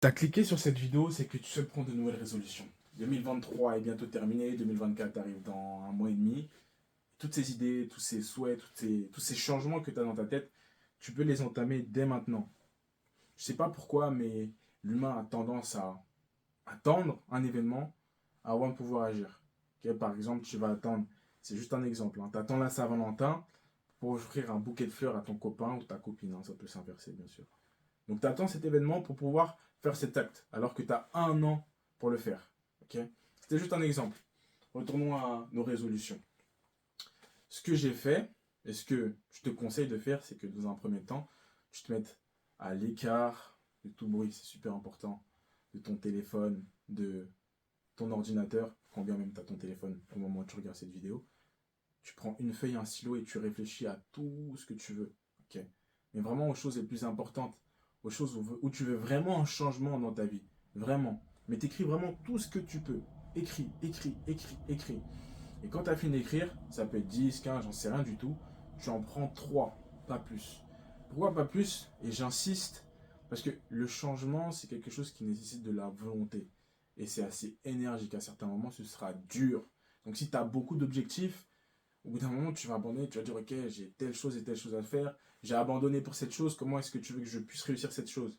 T'as cliqué sur cette vidéo, c'est que tu souhaites prendre de nouvelles résolutions. 2023 est bientôt terminé, 2024 arrive dans un mois et demi. Toutes ces idées, tous ces souhaits, tous ces changements que tu as dans ta tête, tu peux les entamer dès maintenant. Je sais pas pourquoi, mais l'humain a tendance à attendre un événement avant de pouvoir agir. Ok, par exemple, tu vas attendre, c'est juste un exemple, tu attends la Saint-Valentin pour offrir un bouquet de fleurs à ton copain ou ta copine, hein, ça peut s'inverser bien sûr. Donc tu attends cet événement pour pouvoir faire cet acte, alors que tu as un an pour le faire. Okay, c'était juste un exemple. Retournons à nos résolutions. Ce que j'ai fait, et ce que je te conseille de faire, c'est que dans un premier temps, tu te mettes à l'écart de tout bruit, c'est super important, de ton téléphone, de ton ordinateur, quand bien même tu as ton téléphone au moment où tu regardes cette vidéo. Tu prends une feuille, un stylo et tu réfléchis à tout ce que tu veux. Okay, mais vraiment aux choses les plus importantes, aux choses où tu veux vraiment un changement dans ta vie. Vraiment. Mais t'écris vraiment tout ce que tu peux. Écris, écris, écris, écris. Et quand tu as fini d'écrire, ça peut être 10, 15, j'en sais rien du tout. Tu en prends 3, pas plus. Pourquoi pas plus? Et j'insiste, parce que le changement, c'est quelque chose qui nécessite de la volonté. Et c'est assez énergique. À certains moments, ce sera dur. Donc si tu as beaucoup d'objectifs, au bout d'un moment, tu vas abandonner, tu vas dire, ok, j'ai telle chose et telle chose à faire, j'ai abandonné pour cette chose, comment est-ce que tu veux que je puisse réussir cette chose?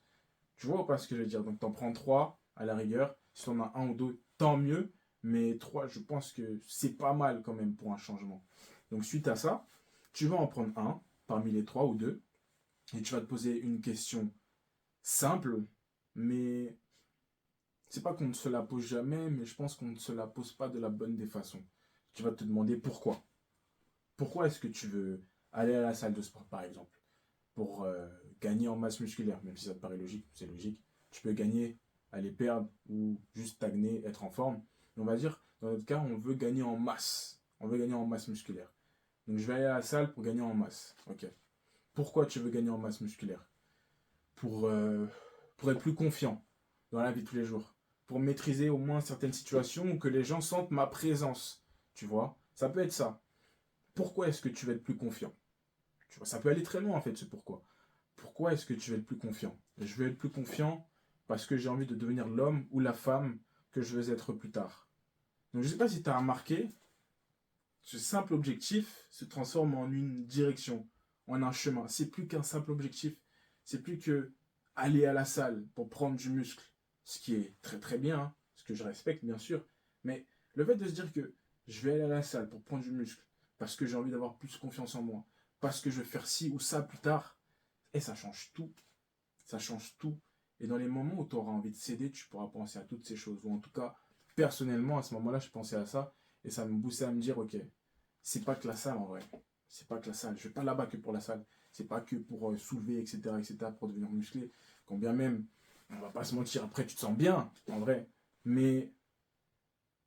Tu vois ou pas ce que je veux dire? Donc, tu en prends trois à la rigueur. Si tu en as un ou deux, tant mieux. Mais trois, je pense que c'est pas mal quand même pour un changement. Donc, suite à ça, tu vas en prendre un parmi les trois ou deux. Et tu vas te poser une question simple, mais c'est pas qu'on ne se la pose jamais, mais je pense qu'on ne se la pose pas de la bonne des façons. Tu vas te demander pourquoi. Pourquoi est-ce que tu veux aller à la salle de sport, par exemple? Pour gagner en masse musculaire, même si ça te paraît logique, c'est logique. Tu peux gagner, aller perdre ou juste stagner, être en forme. Mais on va dire, dans notre cas, on veut gagner en masse. On veut gagner en masse musculaire. Donc je vais aller à la salle pour gagner en masse. Ok. Pourquoi tu veux gagner en masse musculaire? Pour, euh, pour être plus confiant dans la vie de tous les jours. Pour maîtriser au moins certaines situations où que les gens sentent ma présence. Tu vois? Ça peut être ça. Pourquoi est-ce que tu veux être plus confiant? Tu vois, ça peut aller très loin en fait, ce pourquoi. Pourquoi est-ce que tu veux être plus confiant? Je veux être plus confiant parce que j'ai envie de devenir l'homme ou la femme que je veux être plus tard. Donc je ne sais pas si tu as remarqué, ce simple objectif se transforme en une direction, en un chemin. C'est plus qu'un simple objectif. C'est plus que aller à la salle pour prendre du muscle, ce qui est très très bien, hein, ce que je respecte bien sûr. Mais le fait de se dire que je vais aller à la salle pour prendre du muscle parce que j'ai envie d'avoir plus confiance en moi, parce que je vais faire ci ou ça plus tard, et ça change tout. Ça change tout. Et dans les moments où tu auras envie de céder, tu pourras penser à toutes ces choses. Ou en tout cas, personnellement, à ce moment-là, je pensais à ça. Et ça me boostait à me dire, ok, c'est pas que la salle en vrai. C'est pas que la salle. Je vais pas là-bas que pour la salle. C'est pas que pour soulever, etc., etc., pour devenir musclé. Quand bien même, on va pas se mentir, après, tu te sens bien, en vrai. Mais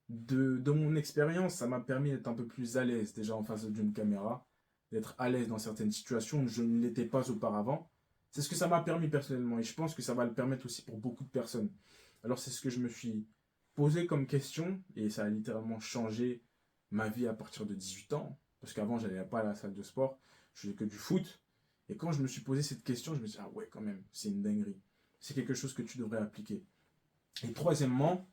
de mon expérience, ça m'a permis d'être un peu plus à l'aise déjà en face d'une caméra, d'être à l'aise dans certaines situations où je ne l'étais pas auparavant. C'est ce que ça m'a permis personnellement et je pense que ça va le permettre aussi pour beaucoup de personnes. Alors c'est ce que je me suis posé comme question et ça a littéralement changé ma vie à partir de 18 ans. Parce qu'avant, je n'allais pas à la salle de sport, je faisais que du foot. Et quand je me suis posé cette question, je me suis dit, ah ouais, quand même, c'est une dinguerie. C'est quelque chose que tu devrais appliquer. Et troisièmement,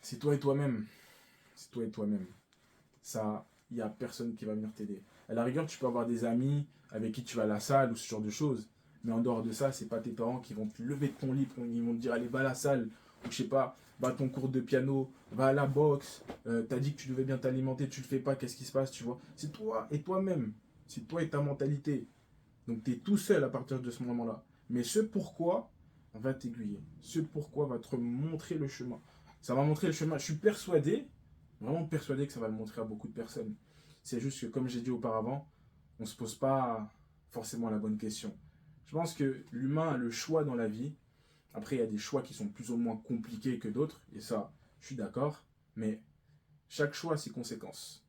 c'est toi et toi-même. C'est toi et toi-même. Ça, il n'y a personne qui va venir t'aider. À la rigueur, tu peux avoir des amis avec qui tu vas à la salle ou ce genre de choses. Mais en dehors de ça, c'est pas tes parents qui vont te lever de ton lit, ils vont te dire allez, va à la salle, ou je sais pas, va à ton cours de piano, va à la boxe, t'as dit que tu devais bien t'alimenter, tu le fais pas, qu'est-ce qui se passe, tu vois? C'est toi et toi-même. C'est toi et ta mentalité. Donc tu es tout seul à partir de ce moment-là. Mais ce pourquoi va t'aiguiller. Ce pourquoi va te montrer le chemin. Ça va montrer le chemin. Je suis persuadé, vraiment persuadé que ça va le montrer à beaucoup de personnes. C'est juste que, comme j'ai dit auparavant, on ne se pose pas forcément la bonne question. Je pense que l'humain a le choix dans la vie. Après, il y a des choix qui sont plus ou moins compliqués que d'autres. Et ça, je suis d'accord. Mais chaque choix a ses conséquences.